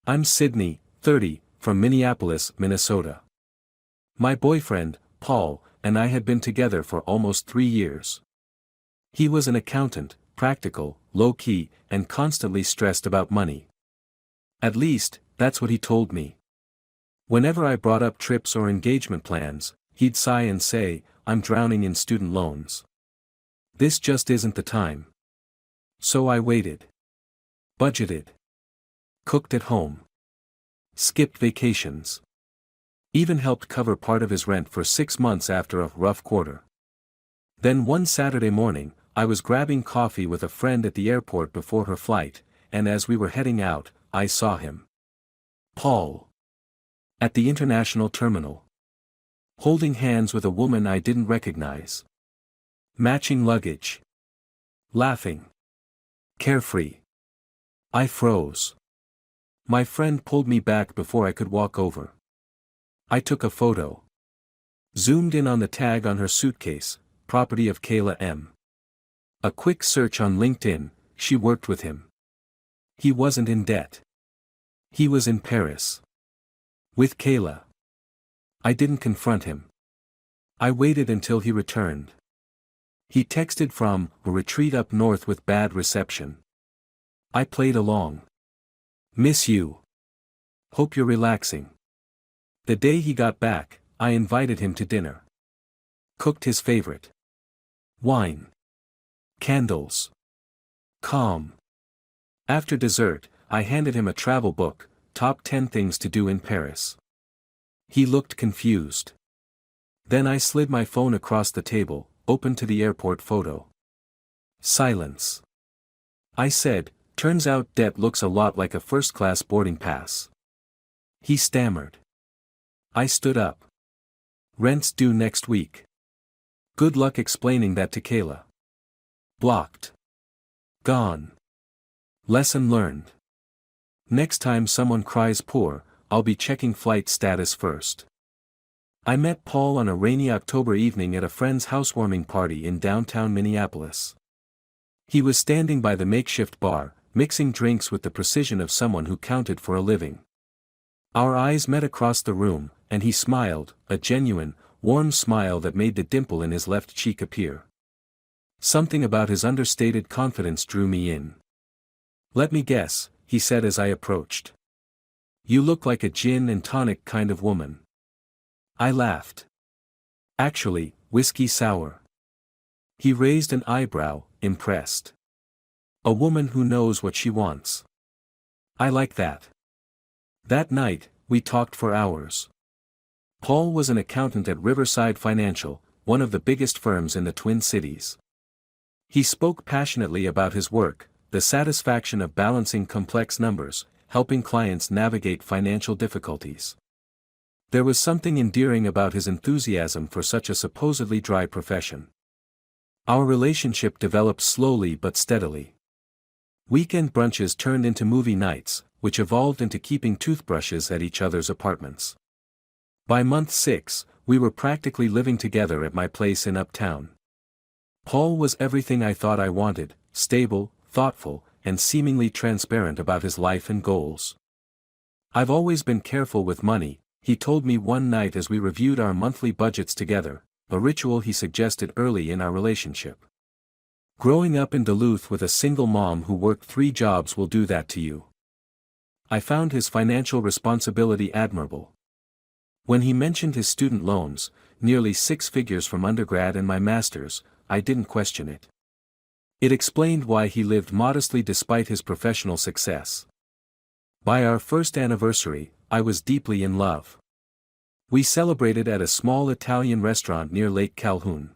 I'm Sydney, 30, from Minneapolis, Minnesota. My boyfriend, Paul, and I had been together for almost 3 years. He was an accountant, practical, low-key, and constantly stressed about money. At least, that's what he told me. Whenever I brought up trips or engagement plans, he'd sigh and say, "I'm drowning in student loans. This just isn't the time." So I waited. Budgeted. Cooked at home. Skipped vacations. Even helped cover part of his rent for 6 months after a rough quarter. Then one Saturday morning, I was grabbing coffee with a friend at the airport before her flight, and as we were heading out, I saw him. Paul. At the international terminal. Holding hands with a woman I didn't recognize. Matching luggage. Laughing. Carefree. I froze. My friend pulled me back before I could walk over. I took a photo. Zoomed in on the tag on her suitcase, property of Kayla M. A quick search on LinkedIn, she worked with him. He wasn't in debt. He was in Paris. With Kayla. I didn't confront him. I waited until he returned. He texted from a retreat up north with bad reception. I played along. Miss you. Hope you're relaxing. The day he got back, I invited him to dinner. Cooked his favorite. Wine. Candles. Calm. After dessert, I handed him a travel book, Top 10 Things to Do in Paris. He looked confused. Then I slid my phone across the table, open to the airport photo. Silence. I said, "Turns out debt looks a lot like a first-class boarding pass." He stammered. I stood up. "Rent's due next week. Good luck explaining that to Kayla." Blocked. Gone. Lesson learned. Next time someone cries poor, I'll be checking flight status first. I met Paul on a rainy October evening at a friend's housewarming party in downtown Minneapolis. He was standing by the makeshift bar, mixing drinks with the precision of someone who counted for a living. Our eyes met across the room, and he smiled, a genuine, warm smile that made the dimple in his left cheek appear. Something about his understated confidence drew me in. "Let me guess," he said as I approached. "You look like a gin and tonic kind of woman." I laughed. "Actually, whiskey sour." He raised an eyebrow, impressed. "A woman who knows what she wants. I like that." That night, we talked for hours. Paul was an accountant at Riverside Financial, one of the biggest firms in the Twin Cities. He spoke passionately about his work, the satisfaction of balancing complex numbers, helping clients navigate financial difficulties. There was something endearing about his enthusiasm for such a supposedly dry profession. Our relationship developed slowly but steadily. Weekend brunches turned into movie nights, which evolved into keeping toothbrushes at each other's apartments. By month 6, we were practically living together at my place in Uptown. Paul was everything I thought I wanted, stable, thoughtful, and seemingly transparent about his life and goals. "I've always been careful with money," he told me one night as we reviewed our monthly budgets together, a ritual he suggested early in our relationship. "Growing up in Duluth with a single mom who worked 3 jobs will do that to you." I found his financial responsibility admirable. When he mentioned his student loans, nearly 6 figures from undergrad and my master's, I didn't question it. It explained why he lived modestly despite his professional success. By our first anniversary, I was deeply in love. We celebrated at a small Italian restaurant near Lake Calhoun.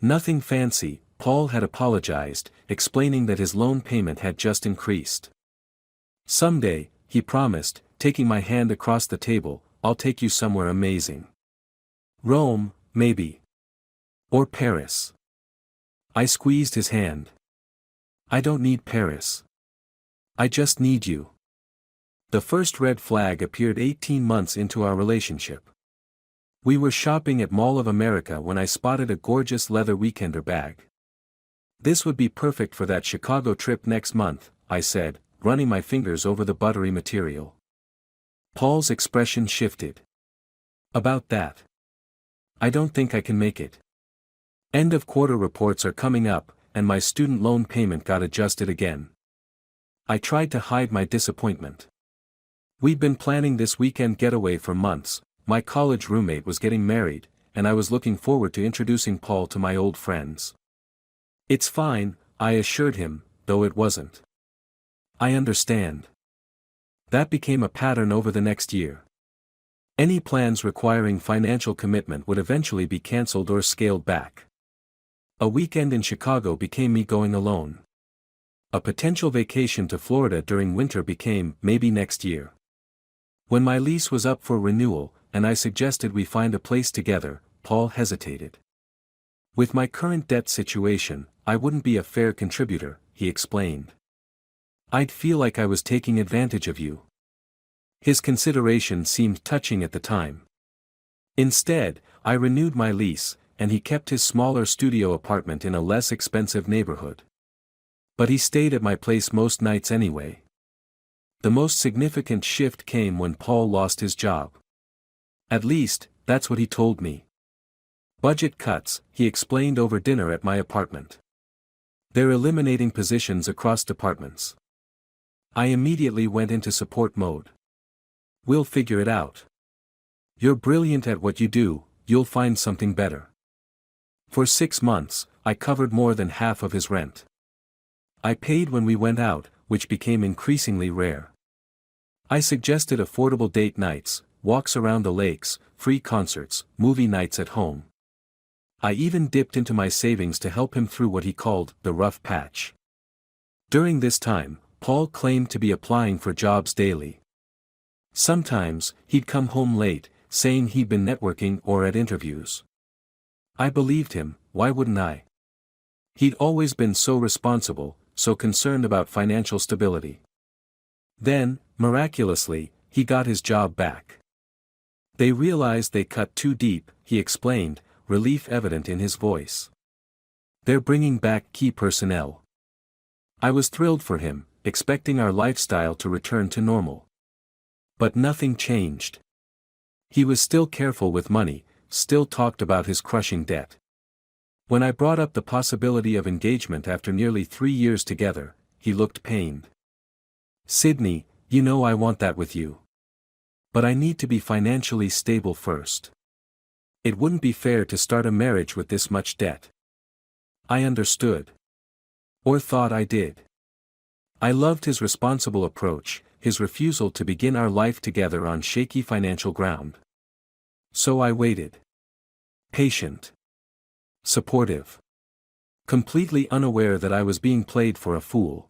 Nothing fancy, Paul had apologized, explaining that his loan payment had just increased. "Someday," he promised, taking my hand across the table, "I'll take you somewhere amazing. Rome, maybe. Or Paris." I squeezed his hand. "I don't need Paris. I just need you." The first red flag appeared 18 months into our relationship. We were shopping at Mall of America when I spotted a gorgeous leather weekender bag. "This would be perfect for that Chicago trip next month," I said, running my fingers over the buttery material. Paul's expression shifted. About that. I don't think I can make it. End of quarter reports are coming up, and my student loan payment got adjusted again. I tried to hide my disappointment. We'd been planning this weekend getaway for months. My college roommate was getting married, and I was looking forward to introducing Paul to my old friends. It's fine, I assured him, though it wasn't. I understand. That became a pattern over the next year. Any plans requiring financial commitment would eventually be cancelled or scaled back. A weekend in Chicago became me going alone. A potential vacation to Florida during winter became maybe next year. When my lease was up for renewal, and I suggested we find a place together, Paul hesitated. With my current debt situation, I wouldn't be a fair contributor, he explained. I'd feel like I was taking advantage of you. His consideration seemed touching at the time. Instead, I renewed my lease, and he kept his smaller studio apartment in a less expensive neighborhood. But he stayed at my place most nights anyway. The most significant shift came when Paul lost his job. At least, that's what he told me. Budget cuts, he explained over dinner at my apartment. They're eliminating positions across departments. I immediately went into support mode. We'll figure it out. You're brilliant at what you do, you'll find something better. For 6 months, I covered more than half of his rent. I paid when we went out, which became increasingly rare. I suggested affordable date nights, walks around the lakes, free concerts, movie nights at home. I even dipped into my savings to help him through what he called the rough patch. During this time, Paul claimed to be applying for jobs daily. Sometimes, he'd come home late, saying he'd been networking or at interviews. I believed him, why wouldn't I? He'd always been so responsible, so concerned about financial stability. Then, miraculously, he got his job back. They realized they cut too deep, he explained, relief evident in his voice. They're bringing back key personnel. I was thrilled for him, expecting our lifestyle to return to normal. But nothing changed. He was still careful with money, still talked about his crushing debt. When I brought up the possibility of engagement after nearly 3 years together, he looked pained. Sydney, you know I want that with you. But I need to be financially stable first. It wouldn't be fair to start a marriage with this much debt. I understood. Or thought I did. I loved his responsible approach, his refusal to begin our life together on shaky financial ground. So I waited. Patient. Supportive. Completely unaware that I was being played for a fool.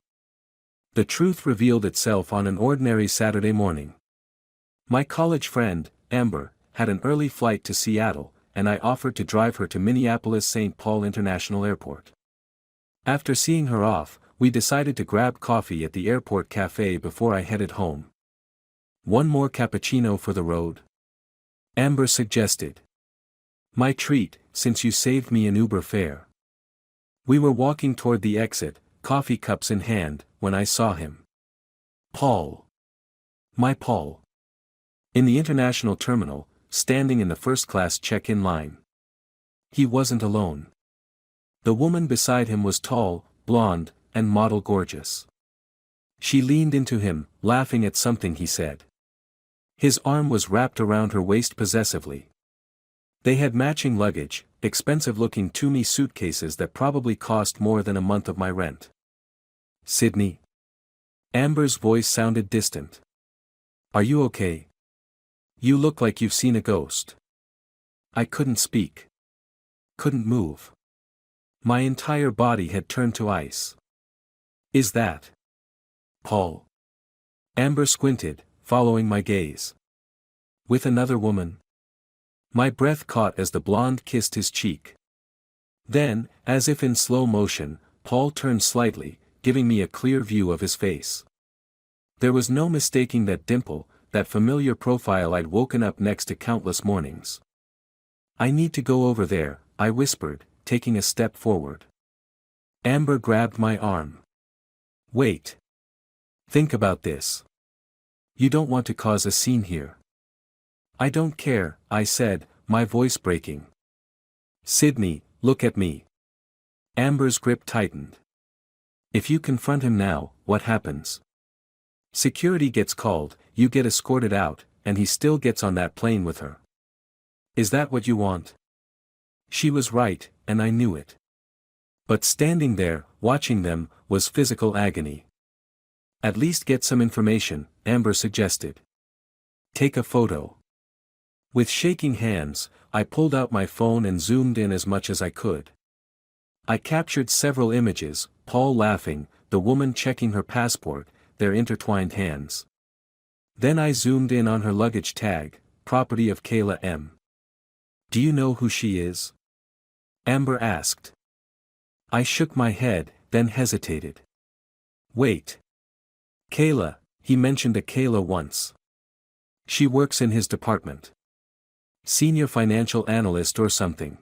The truth revealed itself on an ordinary Saturday morning. My college friend, Amber, had an early flight to Seattle, and I offered to drive her to Minneapolis-St. Paul International Airport. After seeing her off, we decided to grab coffee at the airport cafe before I headed home. One more cappuccino for the road? Amber suggested. My treat, since you saved me an Uber fare. We were walking toward the exit, coffee cups in hand, when I saw him. Paul. My Paul. In the international terminal, standing in the first-class check-in line. He wasn't alone. The woman beside him was tall, blonde, and model gorgeous. She leaned into him, laughing at something he said. His arm was wrapped around her waist possessively. They had matching luggage, expensive-looking Tumi suitcases that probably cost more than a month of my rent. Sydney. Amber's voice sounded distant. Are you okay? You look like you've seen a ghost. I couldn't speak. Couldn't move. My entire body had turned to ice. Is that Paul? Amber squinted, following my gaze. With another woman? My breath caught as the blonde kissed his cheek. Then, as if in slow motion, Paul turned slightly, giving me a clear view of his face. There was no mistaking that dimple, that familiar profile I'd woken up next to countless mornings. I need to go over there, I whispered, taking a step forward. Amber grabbed my arm. Wait. Think about this. You don't want to cause a scene here. I don't care, I said, my voice breaking. Sydney, look at me. Amber's grip tightened. If you confront him now, what happens? Security gets called, you get escorted out, and he still gets on that plane with her. Is that what you want? She was right, and I knew it. But standing there, watching them, was physical agony. At least get some information, Amber suggested. Take a photo. With shaking hands, I pulled out my phone and zoomed in as much as I could. I captured several images, Paul laughing, the woman checking her passport, their intertwined hands. Then I zoomed in on her luggage tag, property of Kayla M. Do you know who she is? Amber asked. I shook my head, then hesitated. Wait. Kayla, he mentioned a Kayla once. She works in his department. Senior financial analyst or something.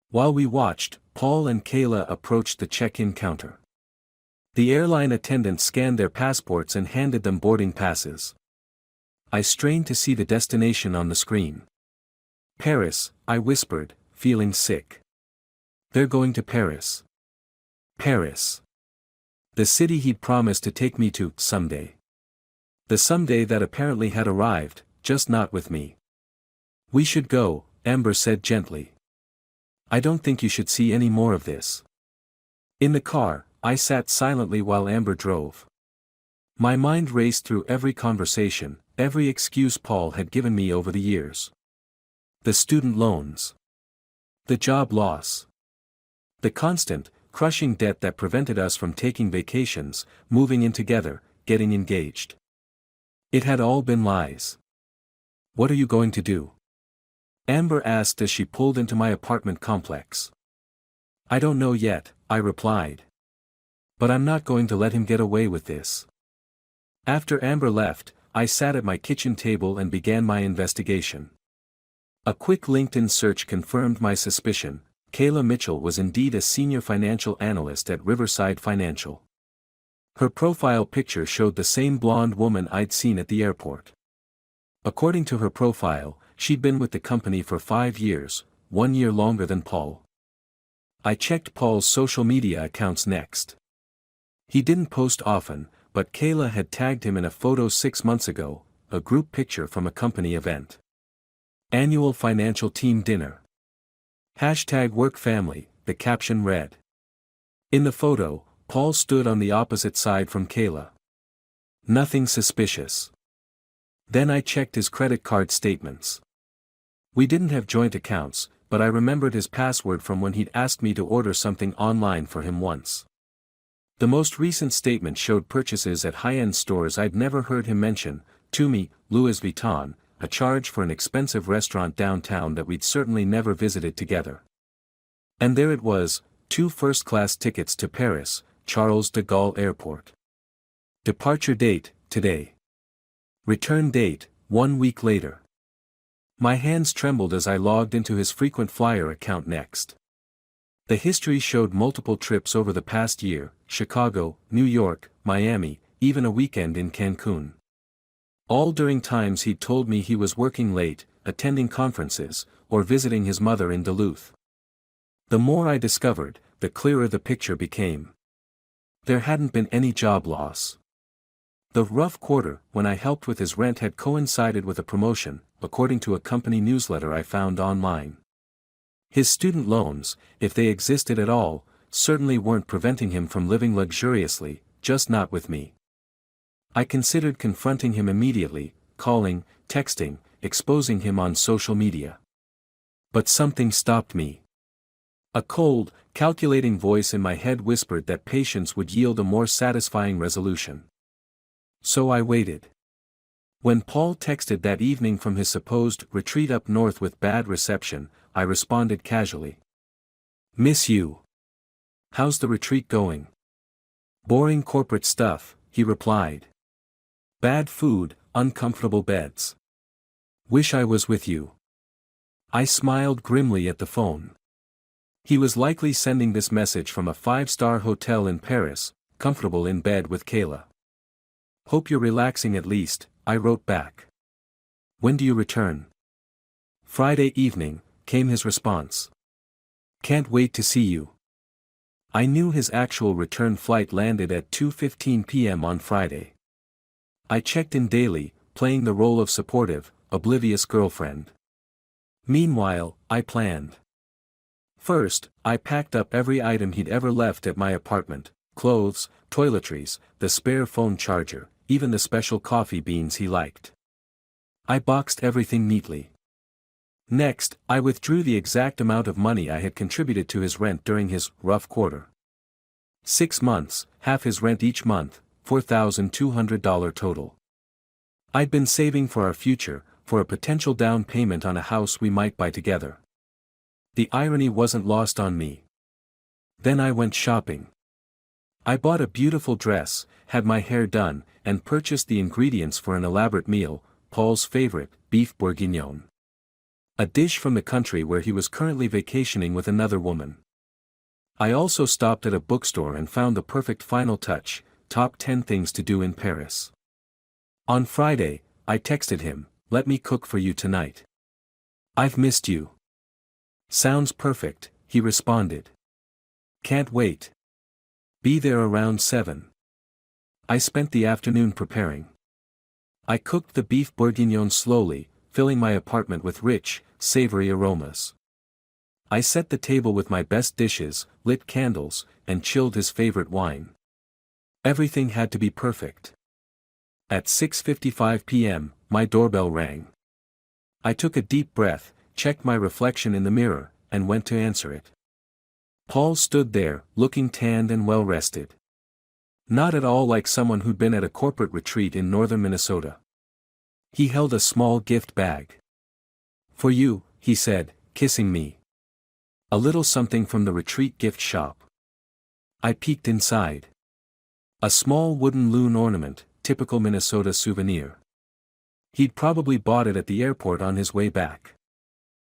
While we watched, Paul and Kayla approached the check-in counter. The airline attendant scanned their passports and handed them boarding passes. I strained to see the destination on the screen. Paris, I whispered, feeling sick. They're going to Paris. Paris. The city he'd promised to take me to, someday. The someday that apparently had arrived, just not with me. We should go, Amber said gently. I don't think you should see any more of this. In the car, I sat silently while Amber drove. My mind raced through every conversation, every excuse Paul had given me over the years. The student loans. The job loss. The constant, crushing debt that prevented us from taking vacations, moving in together, getting engaged. It had all been lies. What are you going to do? Amber asked as she pulled into my apartment complex. I don't know yet, I replied. But I'm not going to let him get away with this. After Amber left, I sat at my kitchen table and began my investigation. A quick LinkedIn search confirmed my suspicion. Kayla Mitchell was indeed a senior financial analyst at Riverside Financial. Her profile picture showed the same blonde woman I'd seen at the airport. According to her profile, she'd been with the company for 5 years, 1 year longer than Paul. I checked Paul's social media accounts next. He didn't post often, but Kayla had tagged him in a photo 6 months ago, a group picture from a company event. Annual financial team dinner. #WorkFamily, the caption read. In the photo, Paul stood on the opposite side from Kayla. Nothing suspicious. Then I checked his credit card statements. We didn't have joint accounts, but I remembered his password from when he'd asked me to order something online for him once. The most recent statement showed purchases at high-end stores I'd never heard him mention, Tumi, Louis Vuitton, a charge for an expensive restaurant downtown that we'd certainly never visited together. And there it was, 2 first-class tickets to Paris, Charles de Gaulle Airport. Departure date, today. Return date, 1 week later. My hands trembled as I logged into his frequent flyer account next. The history showed multiple trips over the past year, Chicago, New York, Miami, even a weekend in Cancun. All during times he'd told me he was working late, attending conferences, or visiting his mother in Duluth. The more I discovered, the clearer the picture became. There hadn't been any job loss. The rough quarter, when I helped with his rent, had coincided with a promotion, according to a company newsletter I found online. His student loans, if they existed at all, certainly weren't preventing him from living luxuriously, just not with me. I considered confronting him immediately, calling, texting, exposing him on social media. But something stopped me. A cold, calculating voice in my head whispered that patience would yield a more satisfying resolution. So I waited. When Paul texted that evening from his supposed retreat up north with bad reception, I responded casually. Miss you. How's the retreat going? Boring corporate stuff, he replied. Bad food, uncomfortable beds. Wish I was with you. I smiled grimly at the phone. He was likely sending this message from a 5-star hotel in Paris, comfortable in bed with Kayla. Hope you're relaxing at least, I wrote back. When do you return? Friday evening, came his response. Can't wait to see you. I knew his actual return flight landed at 2:15 p.m. on Friday. I checked in daily, playing the role of supportive, oblivious girlfriend. Meanwhile, I planned. First, I packed up every item he'd ever left at my apartment: clothes, toiletries, the spare phone charger, even the special coffee beans he liked. I boxed everything neatly. Next, I withdrew the exact amount of money I had contributed to his rent during his rough quarter. 6 months, half his rent each month, $4,200 total. I'd been saving for our future, for a potential down payment on a house we might buy together. The irony wasn't lost on me. Then I went shopping. I bought a beautiful dress, had my hair done, and purchased the ingredients for an elaborate meal, Paul's favorite, beef bourguignon. A dish from the country where he was currently vacationing with another woman. I also stopped at a bookstore and found the perfect final touch: Top 10 Things to Do in Paris. On Friday, I texted him, "Let me cook for you tonight. I've missed you." "Sounds perfect," he responded. "Can't wait. Be there around 7. I spent the afternoon preparing. I cooked the beef bourguignon slowly, filling my apartment with rich, savory aromas. I set the table with my best dishes, lit candles, and chilled his favorite wine. Everything had to be perfect. At 6:55 p.m., my doorbell rang. I took a deep breath, checked my reflection in the mirror, and went to answer it. Paul stood there, looking tanned and well-rested. Not at all like someone who'd been at a corporate retreat in northern Minnesota. He held a small gift bag. "For you," he said, kissing me. "A little something from the retreat gift shop." I peeked inside. A small wooden loon ornament, typical Minnesota souvenir. He'd probably bought it at the airport on his way back.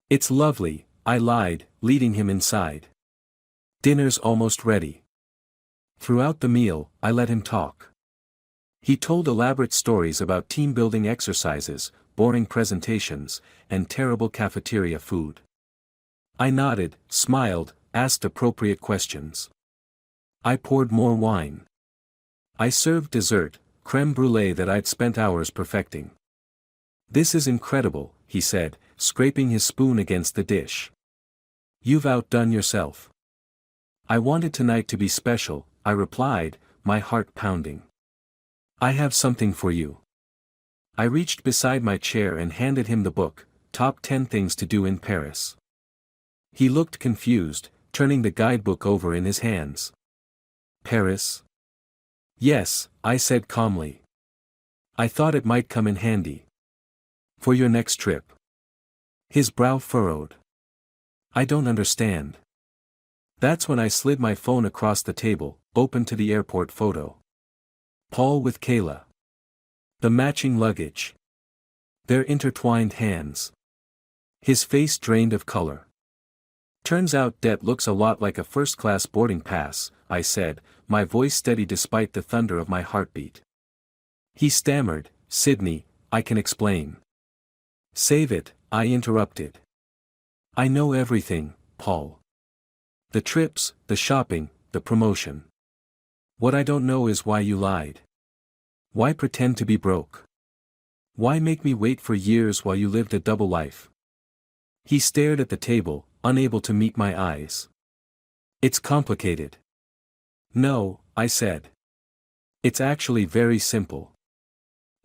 "It's lovely," I lied, leading him inside. "Dinner's almost ready." Throughout the meal, I let him talk. He told elaborate stories about team-building exercises, boring presentations, and terrible cafeteria food. I nodded, smiled, asked appropriate questions. I poured more wine. I served dessert, crème brûlée that I'd spent hours perfecting. "This is incredible," he said, scraping his spoon against the dish. "You've outdone yourself." "I wanted tonight to be special," I replied, my heart pounding. "I have something for you." I reached beside my chair and handed him the book, Top 10 Things to Do in Paris. He looked confused, turning the guidebook over in his hands. "Paris?" "Yes," I said calmly. "I thought it might come in handy. For your next trip." His brow furrowed. "I don't understand." That's when I slid my phone across the table, open to the airport photo. Paul with Kayla. The matching luggage. Their intertwined hands. His face drained of color. "Turns out debt looks a lot like a first-class boarding pass," I said, my voice steady despite the thunder of my heartbeat. He stammered, "Sydney, I can explain." "Save it," I interrupted. "I know everything, Paul. The trips, the shopping, the promotion. What I don't know is why you lied. Why pretend to be broke? Why make me wait for years while you lived a double life?" He stared at the table, unable to meet my eyes. "It's complicated." "No," I said. "It's actually very simple.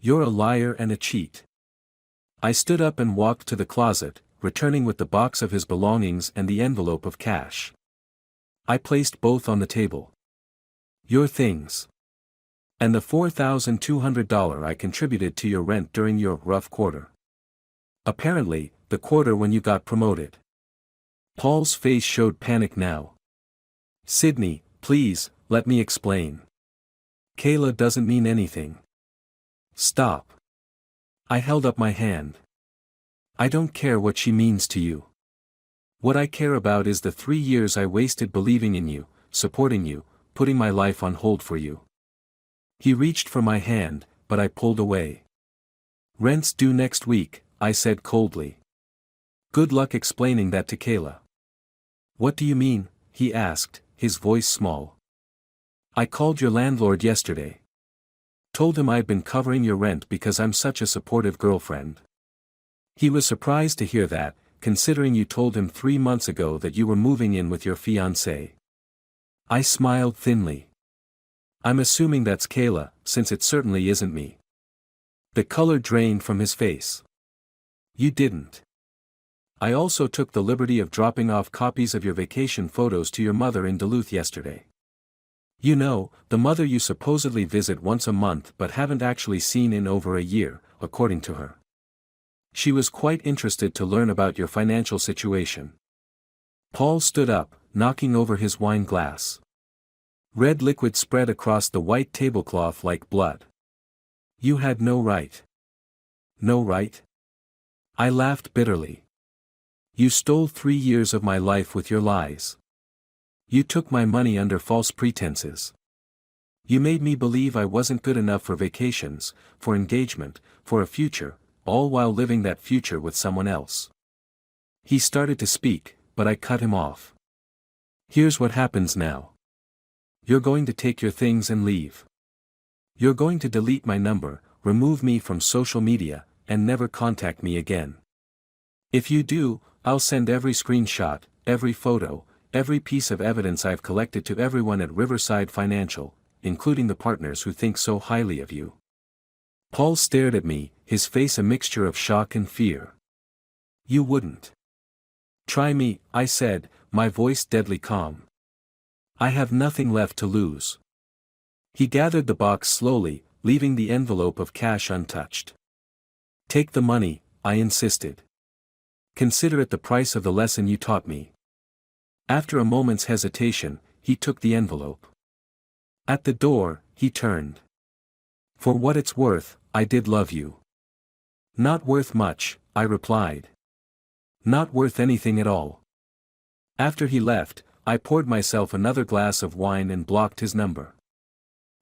You're a liar and a cheat." I stood up and walked to the closet, returning with the box of his belongings and the envelope of cash. I placed both on the table. "Your things. And the $4,200 I contributed to your rent during your rough quarter. Apparently, the quarter when you got promoted." Paul's face showed panic now. "Sydney, please, let me explain. Kayla doesn't mean anything." "Stop." I held up my hand. "I don't care what she means to you. What I care about is the 3 years I wasted believing in you, supporting you, putting my life on hold for you. He reached for my hand, but I pulled away. "Rent's due next week," I said coldly. "Good luck explaining that to Kayla." "What do you mean?" he asked, his voice small. "I called your landlord yesterday. Told him I'd been covering your rent because I'm such a supportive girlfriend. He was surprised to hear that, considering you told him 3 months ago that you were moving in with your fiancée." I smiled thinly. "I'm assuming that's Kayla, since it certainly isn't me." The color drained from his face. "You didn't. I also took the liberty of dropping off copies of your vacation photos to your mother in Duluth yesterday. You know, the mother you supposedly visit once a month but haven't actually seen in over a year, according to her. She was quite interested to learn about your financial situation." Paul stood up, knocking over his wine glass. Red liquid spread across the white tablecloth like blood. "You had no right." "No right?" I laughed bitterly. "You stole 3 years of my life with your lies. You took my money under false pretenses. You made me believe I wasn't good enough for vacations, for engagement, for a future, all while living that future with someone else." He started to speak, but I cut him off. "Here's what happens now. You're going to take your things and leave. You're going to delete my number, remove me from social media, and never contact me again. If you do, I'll send every screenshot, every photo, every piece of evidence I've collected to everyone at Riverside Financial, including the partners who think so highly of you." Paul stared at me, his face a mixture of shock and fear. "You wouldn't." "Try me," I said, my voice deadly calm. "I have nothing left to lose." He gathered the box slowly, leaving the envelope of cash untouched. "Take the money," I insisted. "Consider it the price of the lesson you taught me." After a moment's hesitation, he took the envelope. At the door, he turned. "For what it's worth, I did love you." "Not worth much," I replied. "Not worth anything at all." After he left, I poured myself another glass of wine and blocked his number.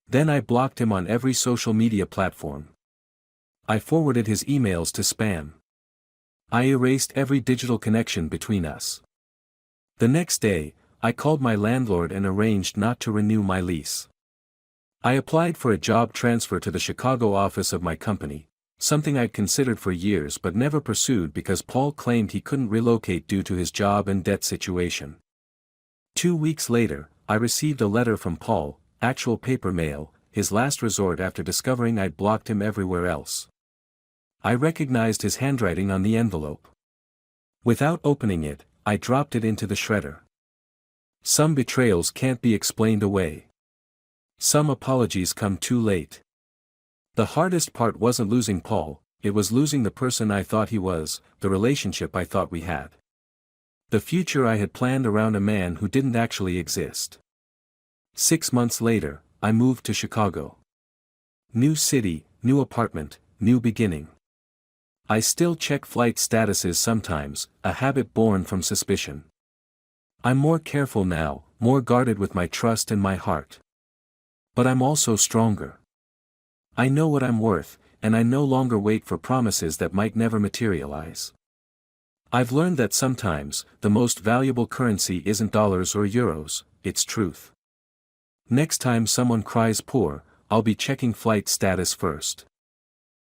Then I blocked him on every social media platform. I forwarded his emails to spam. I erased every digital connection between us. The next day, I called my landlord and arranged not to renew my lease. I applied for a job transfer to the Chicago office of my company, something I'd considered for years but never pursued because Paul claimed he couldn't relocate due to his job and debt situation. 2 weeks later, I received a letter from Paul, actual paper mail, his last resort after discovering I'd blocked him everywhere else. I recognized his handwriting on the envelope. Without opening it, I dropped it into the shredder. Some betrayals can't be explained away. Some apologies come too late. The hardest part wasn't losing Paul, it was losing the person I thought he was, the relationship I thought we had. The future I had planned around a man who didn't actually exist. 6 months later, I moved to Chicago. New city, new apartment, new beginning. I still check flight statuses sometimes, a habit born from suspicion. I'm more careful now, more guarded with my trust and my heart. But I'm also stronger. I know what I'm worth, and I no longer wait for promises that might never materialize. I've learned that sometimes, the most valuable currency isn't dollars or euros, it's truth. Next time someone cries poor, I'll be checking flight status first.